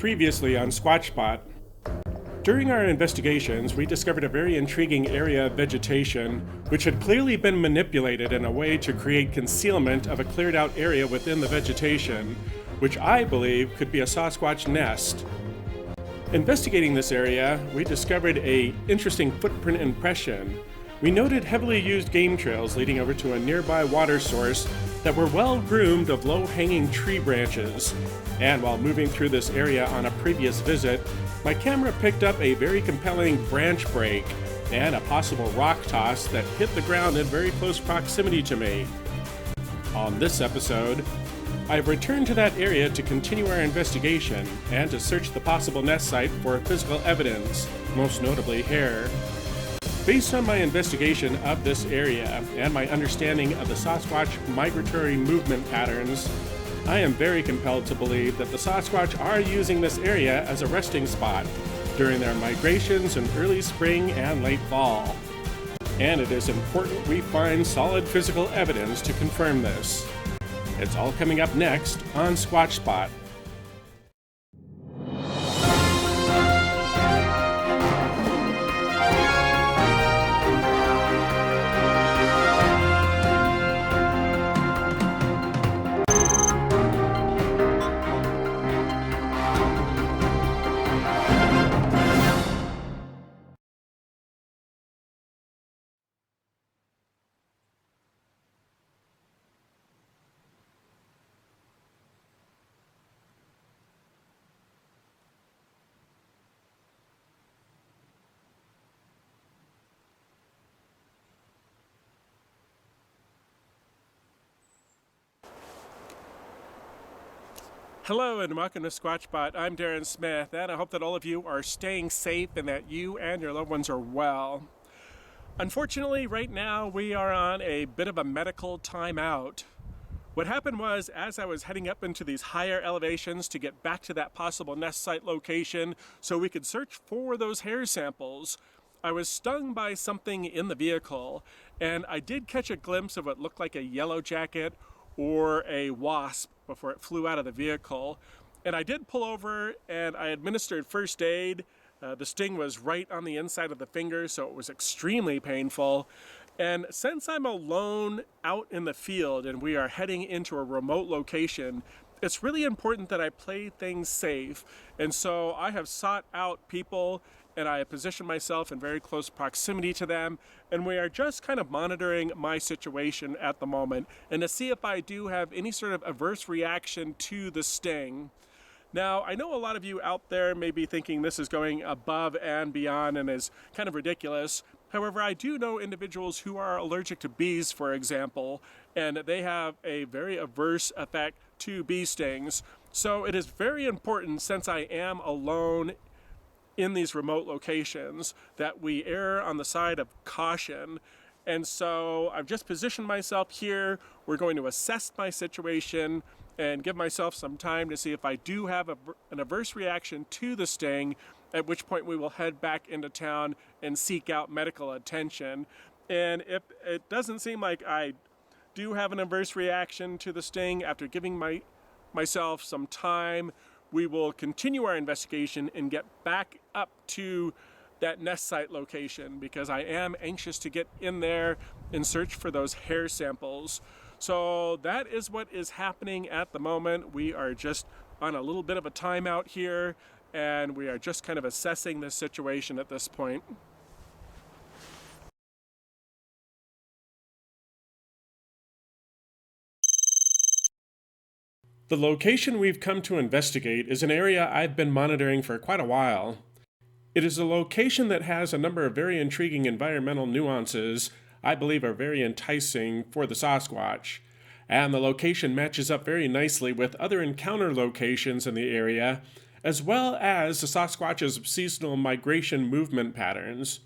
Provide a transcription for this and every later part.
Previously on Squatchspot. During our investigations, we discovered a very intriguing area of vegetation which had clearly been manipulated in a way to create concealment of a cleared out area within the vegetation, which I believe could be a Sasquatch nest. Investigating this area, we discovered an interesting footprint impression. We noted heavily used game trails leading over to a nearby water source that were well groomed of low-hanging tree branches. And while moving through this area on a previous visit, my camera picked up a very compelling branch break and a possible rock toss that hit the ground in very close proximity to me. On this episode, I've returned to that area to continue our investigation and to search the possible nest site for physical evidence, most notably hair. Based on my investigation of this area and my understanding of the Sasquatch migratory movement patterns, I am very compelled to believe that the Sasquatch are using this area as a resting spot during their migrations in early spring and late fall. And it is important we find solid physical evidence to confirm this. It's all coming up next on Squatchspot. Hello and welcome to Squatchspot. I'm Darrin Smith, and I hope that all of you are staying safe and that you and your loved ones are well. Unfortunately, right now we are on a bit of a medical timeout. What happened was, as I was heading up into these higher elevations to get back to that possible nest site location so we could search for those hair samples, I was stung by something in the vehicle, and I did catch a glimpse of what looked like a yellow jacket or a wasp before it flew out of the vehicle. And I did pull over and I administered first aid. The sting was right on the inside of the finger, so it was extremely painful. And since I'm alone out in the field and we are heading into a remote location, it's really important that I play things safe. And so I have sought out people and I have positioned myself in very close proximity to them, and we are just kind of monitoring my situation at the moment and to see if I do have any sort of adverse reaction to the sting. Now, I know a lot of you out there may be thinking this is going above and beyond and is kind of ridiculous. However, I do know individuals who are allergic to bees, for example, and they have a very adverse effect to bee stings. So it is very important, since I am alone in these remote locations, that we err on the side of caution. And so I've just positioned myself here. We're going to assess my situation and give myself some time to see if I do have an adverse reaction to the sting, at which point we will head back into town and seek out medical attention. And if it doesn't seem like I do have an adverse reaction to the sting after giving myself some time, we will continue our investigation and get back up to that nest site location, because I am anxious to get in there and search for those hair samples. So that is what is happening at the moment. We are just on a little bit of a timeout here, and we are just kind of assessing the situation at this point. The location we've come to investigate is an area I've been monitoring for quite a while. It is a location that has a number of very intriguing environmental nuances I believe are very enticing for the Sasquatch, and the location matches up very nicely with other encounter locations in the area, as well as the Sasquatch's seasonal migration movement patterns.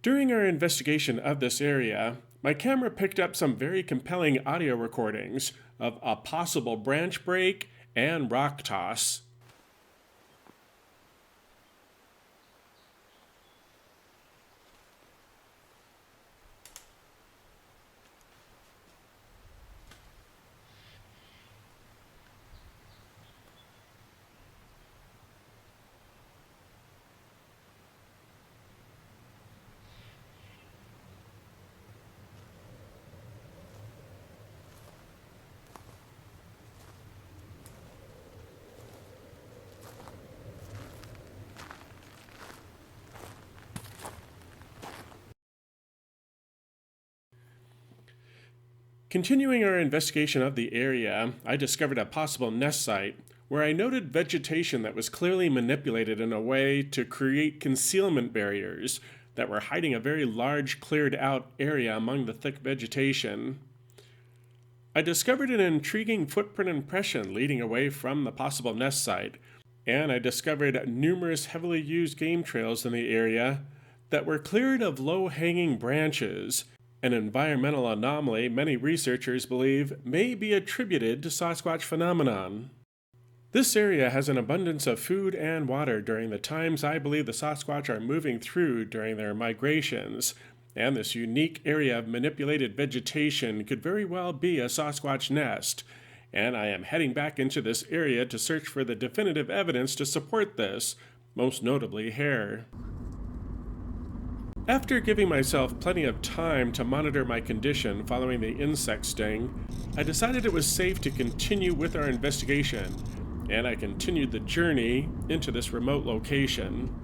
During our investigation of this area, my camera picked up some very compelling audio recordings of a possible branch break and rock toss. Continuing our investigation of the area, I discovered a possible nest site where I noted vegetation that was clearly manipulated in a way to create concealment barriers that were hiding a very large cleared out area among the thick vegetation. I discovered an intriguing footprint impression leading away from the possible nest site, and I discovered numerous heavily used game trails in the area that were cleared of low-hanging branches, an environmental anomaly many researchers believe may be attributed to Sasquatch phenomenon. This area has an abundance of food and water during the times I believe the Sasquatch are moving through during their migrations, and this unique area of manipulated vegetation could very well be a Sasquatch nest, and I am heading back into this area to search for the definitive evidence to support this, most notably hair. After giving myself plenty of time to monitor my condition following the insect sting, I decided it was safe to continue with our investigation, and I continued the journey into this remote location.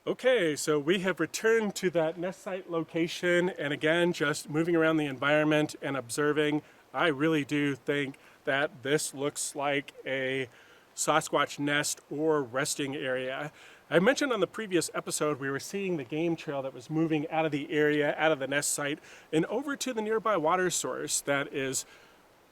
Okay, so we have returned to that nest site location, and again, just moving around the environment and observing, I really do think that this looks like a Sasquatch nest or resting area. I mentioned on the previous episode we were seeing the game trail that was moving out of the area, out of the nest site, and over to the nearby water source that is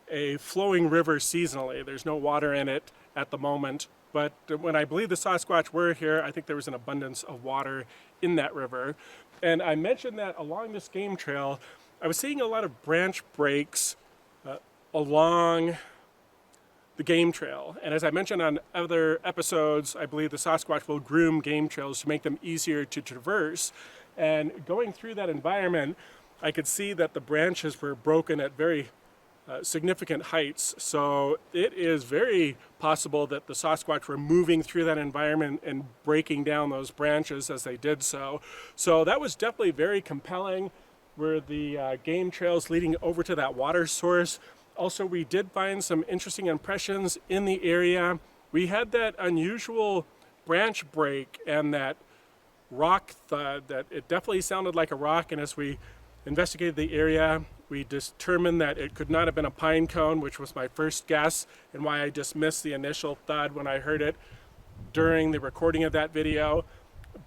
a flowing river seasonally. There's no water in it at the moment, but when I believe the Sasquatch were here, I think there was an abundance of water in that river. And I mentioned that along this game trail, I was seeing a lot of branch breaks along the game trail. And as I mentioned on other episodes, I believe the Sasquatch will groom game trails to make them easier to traverse. And going through that environment, I could see that the branches were broken at very significant heights. So it is very possible that the Sasquatch were moving through that environment and breaking down those branches as they did so. So that was definitely very compelling, were the game trails leading over to that water source. Also, we did find some interesting impressions in the area. We had that unusual branch break and that rock thud that it definitely sounded like a rock, and as we investigated the area, we determined that it could not have been a pine cone, which was my first guess and why I dismissed the initial thud when I heard it during the recording of that video.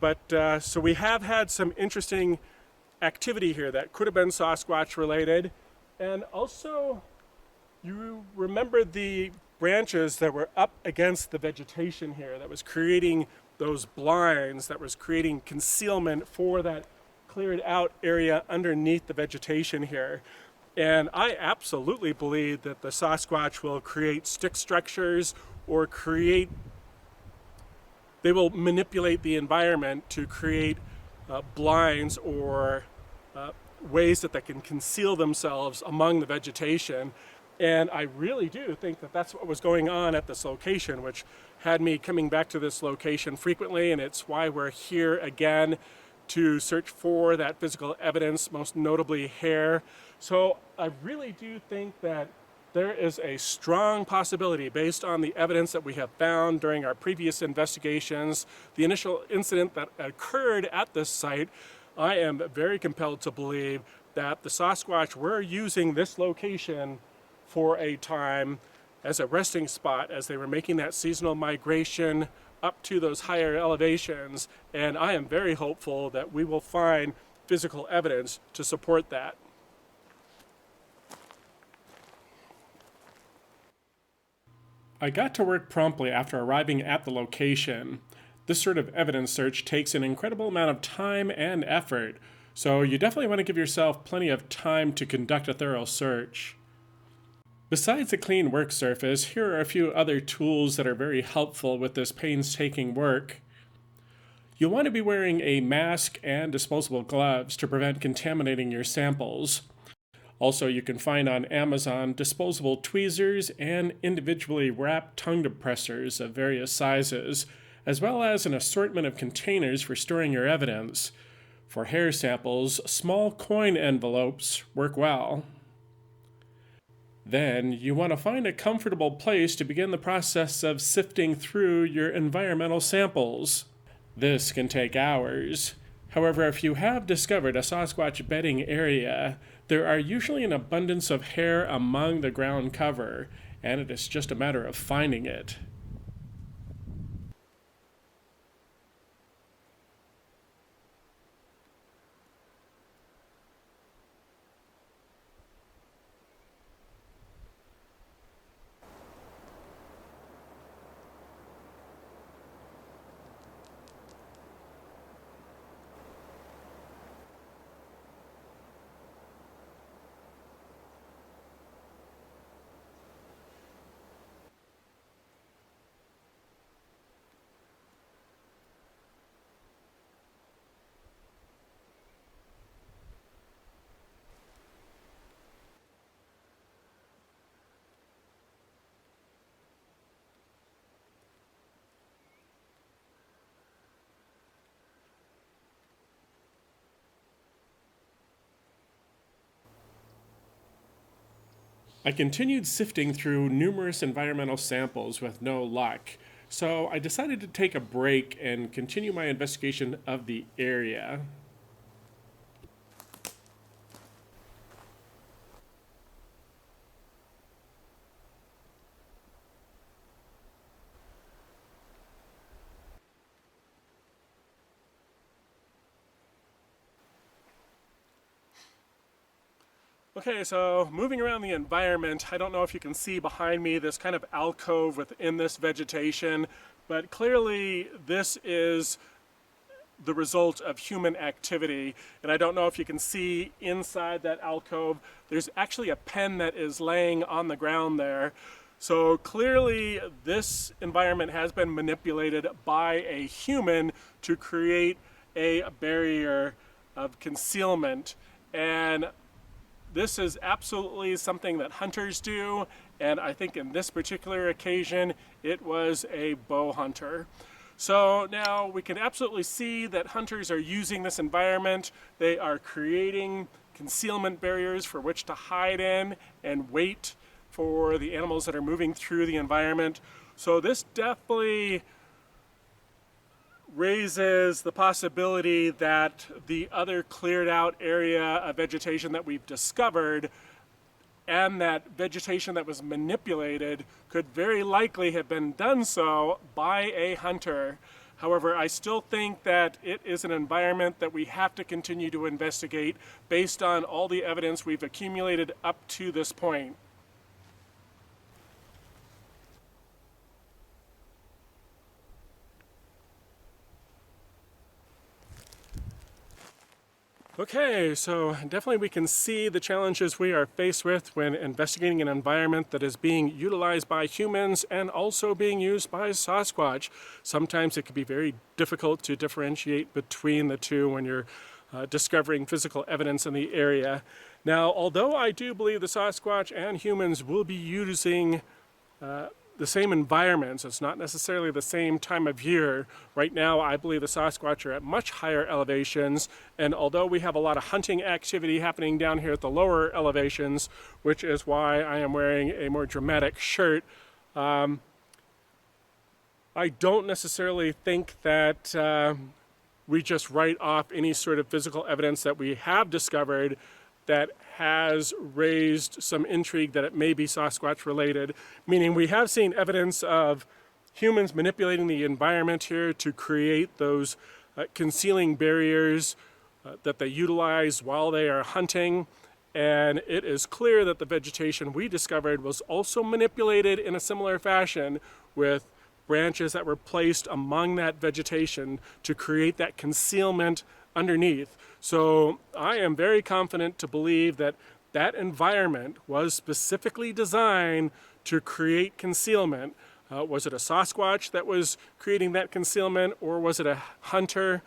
But so we have had some interesting activity here that could have been Sasquatch related. And also, you remember the branches that were up against the vegetation here that was creating those blinds, that was creating concealment for that cleared out area underneath the vegetation here. And I absolutely believe that the Sasquatch will create stick structures or they will manipulate the environment to create blinds or ways that they can conceal themselves among the vegetation. And I really do think that that's what was going on at this location, which had me coming back to this location frequently, and it's why we're here again to search for that physical evidence, most notably hair. So I really do think that there is a strong possibility, based on the evidence that we have found during our previous investigations, the initial incident that occurred at this site. I am very compelled to believe that the Sasquatch were using this location for a time as a resting spot as they were making that seasonal migration up to those higher elevations, and I am very hopeful that we will find physical evidence to support that. I got to work promptly after arriving at the location. This sort of evidence search takes an incredible amount of time and effort, so you definitely want to give yourself plenty of time to conduct a thorough search. Besides a clean work surface, here are a few other tools that are very helpful with this painstaking work. You'll want to be wearing a mask and disposable gloves to prevent contaminating your samples. Also, you can find on Amazon disposable tweezers and individually wrapped tongue depressors of various sizes, as well as an assortment of containers for storing your evidence. For hair samples, small coin envelopes work well. Then, you want to find a comfortable place to begin the process of sifting through your environmental samples. This can take hours. However, if you have discovered a Sasquatch bedding area, there are usually an abundance of hair among the ground cover, and it is just a matter of finding it. I continued sifting through numerous environmental samples with no luck, so I decided to take a break and continue my investigation of the area. Okay, so moving around the environment, I don't know if you can see behind me this kind of alcove within this vegetation, but clearly this is the result of human activity. And I don't know if you can see inside that alcove, there's actually a pen that is laying on the ground there. So clearly this environment has been manipulated by a human to create a barrier of concealment. And this is absolutely something that hunters do, and I think in this particular occasion, it was a bow hunter. So now we can absolutely see that hunters are using this environment. They are creating concealment barriers for which to hide in and wait for the animals that are moving through the environment. So this definitely raises the possibility that the other cleared out area of vegetation that we've discovered and that vegetation that was manipulated could very likely have been done so by a hunter. However, I still think that it is an environment that we have to continue to investigate based on all the evidence we've accumulated up to this point. Okay, so definitely we can see the challenges we are faced with when investigating an environment that is being utilized by humans and also being used by Sasquatch. Sometimes it can be very difficult to differentiate between the two when you're discovering physical evidence in the area. Now, although I do believe the Sasquatch and humans will be using the same environments, it's not necessarily the same time of year. Right now, I believe the Sasquatch are at much higher elevations, and although we have a lot of hunting activity happening down here at the lower elevations, which is why I am wearing a more dramatic shirt, I don't necessarily think that we just write off any sort of physical evidence that we have discovered that has raised some intrigue that it may be Sasquatch related, meaning we have seen evidence of humans manipulating the environment here to create those concealing barriers that they utilize while they are hunting, and it is clear that the vegetation we discovered was also manipulated in a similar fashion, with branches that were placed among that vegetation to create that concealment underneath. So I am very confident to believe that that environment was specifically designed to create concealment. Was it a Sasquatch that was creating that concealment, or was it a hunter?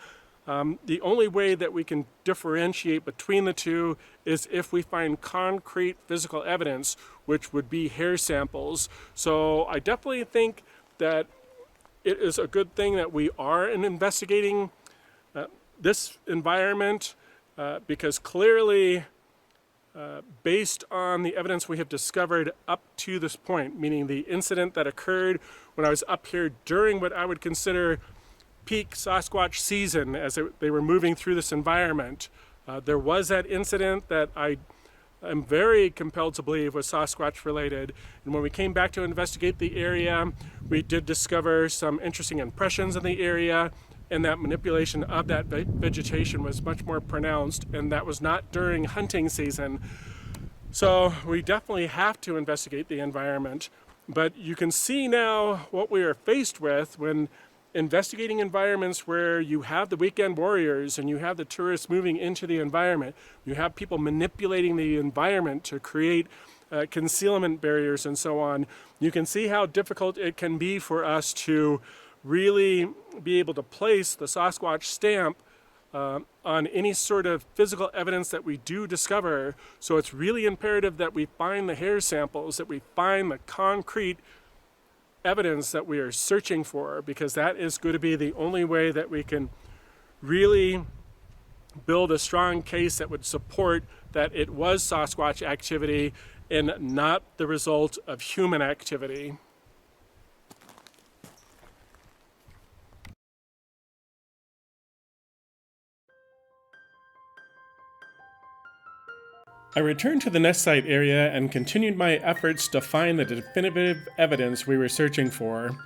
The only way that we can differentiate between the two is if we find concrete physical evidence, which would be hair samples. So I definitely think that it is a good thing that we are investigating this environment, because clearly, based on the evidence we have discovered up to this point, meaning the incident that occurred when I was up here during what I would consider peak Sasquatch season as they were moving through this environment, there was that incident that I am very compelled to believe was Sasquatch related. And when we came back to investigate the area, we did discover some interesting impressions in the area, and that manipulation of that vegetation was much more pronounced, and that was not during hunting season. So we definitely have to investigate the environment. But you can see now what we are faced with when investigating environments where you have the weekend warriors and you have the tourists moving into the environment. You have people manipulating the environment to create concealment barriers and so on. You can see how difficult it can be for us to really be able to place the Sasquatch stamp on any sort of physical evidence that we do discover. So it's really imperative that we find the hair samples, that we find the concrete evidence that we are searching for, because that is going to be the only way that we can really build a strong case that would support that it was Sasquatch activity and not the result of human activity. I returned to the nest site area and continued my efforts to find the definitive evidence we were searching for.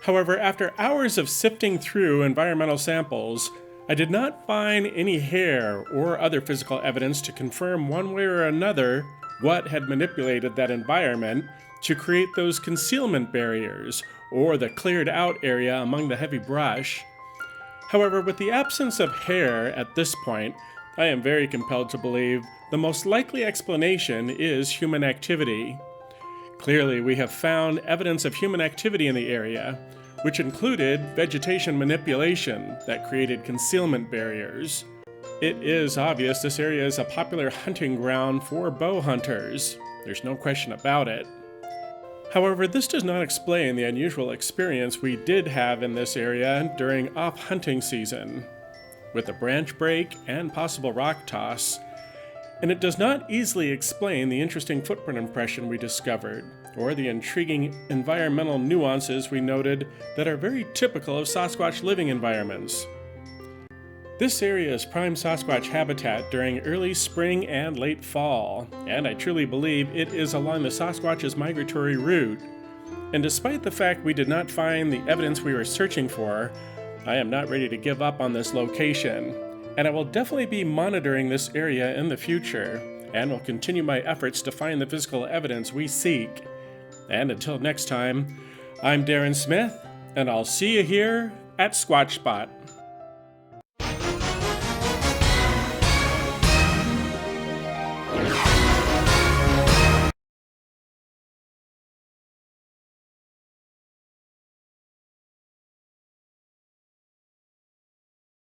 However, after hours of sifting through environmental samples, I did not find any hair or other physical evidence to confirm one way or another what had manipulated that environment to create those concealment barriers or the cleared out area among the heavy brush. However, with the absence of hair at this point, I am very compelled to believe the most likely explanation is human activity. Clearly, we have found evidence of human activity in the area, which included vegetation manipulation that created concealment barriers. It is obvious this area is a popular hunting ground for bow hunters. There's no question about it. However, this does not explain the unusual experience we did have in this area during off-hunting season, with a branch break and possible rock toss, and it does not easily explain the interesting footprint impression we discovered, or the intriguing environmental nuances we noted that are very typical of Sasquatch living environments. This area is prime Sasquatch habitat during early spring and late fall, and I truly believe it is along the Sasquatch's migratory route. And despite the fact we did not find the evidence we were searching for, I am not ready to give up on this location, and I will definitely be monitoring this area in the future, and will continue my efforts to find the physical evidence we seek. And until next time, I'm Darrin Smith, and I'll see you here at Squatchspot.